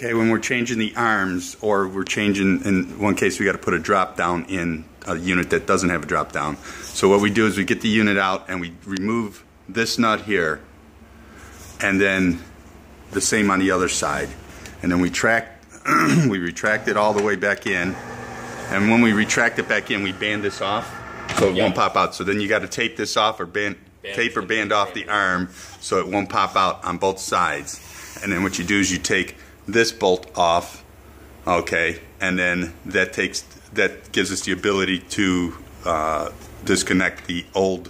Okay, when we're changing the arms, or we're changing, in one case we got to put a drop down in a unit that doesn't have a drop down. So what we do is we get the unit out and we remove this nut here, and then the same on the other side, and then we we retract it all the way back in, and when we retract it back in we band this off so it won't pop out. So then you got to tape this off, or band off the arm so it won't pop out on both sides. And then what you do is you take this bolt off, okay, and then that gives us the ability to disconnect the old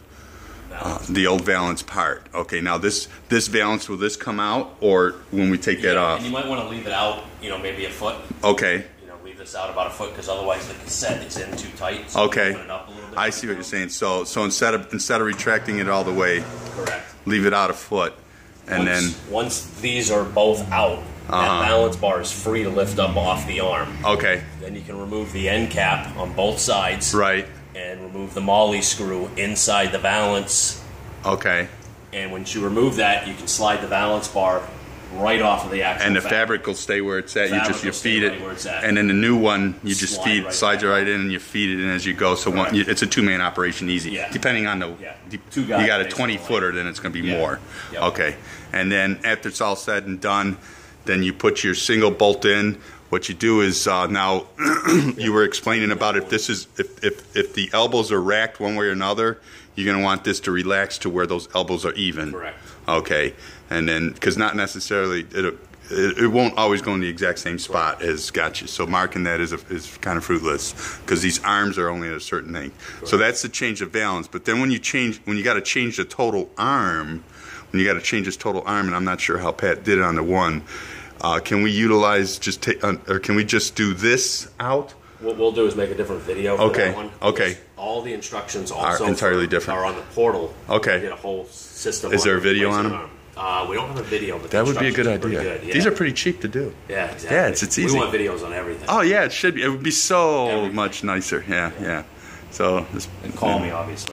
valance part. Okay, now this valance, will this come out, or when we take that off? And you might want to leave it out, maybe a foot. Okay. Leave this out about a foot, because otherwise the cassette is in too tight. So okay. Open it up a little bit. I see what you're saying. So instead of retracting it all the way, correct, leave it out a foot, and once these are both out, that balance bar is free to lift up off the arm. Okay. Then you can remove the end cap on both sides. Right. And remove the molly screw inside the valance. Okay. And once you remove that, you can slide the valance bar right off of the actual and the fabric will stay where it's at. You feed it, right, and then the new one you just slide it right in, and you feed it in as you go. So it's a two-man operation, easy. Yeah. Depending on you got a 20-footer, then it's going to be more. Yep. Okay, and then after it's all said and done, then you put your single bolt in. What you do is now you were explaining about if the elbows are racked one way or another, you're going to want this to relax to where those elbows are even. Correct. Okay, and then because not necessarily it won't always go in the exact same spot as gotcha. So marking that is kind of fruitless, because these arms are only at a certain thing. Correct. So that's the change of balance. But then when you got to change the total arm, and I'm not sure how Pat did it on the one. Can we utilize or can we just do this out? What we'll do is make a different video for that one. Okay. All the instructions also are entirely different. Are on the portal. Okay. Get a whole system. Is there a video on them? We don't have a video, but that would be a good idea. Good, yeah. These are pretty cheap to do. Yeah, exactly. Yeah, it's easy. We want videos on everything. Oh yeah, it should be. It would be so much nicer. Yeah. So and call me, obviously.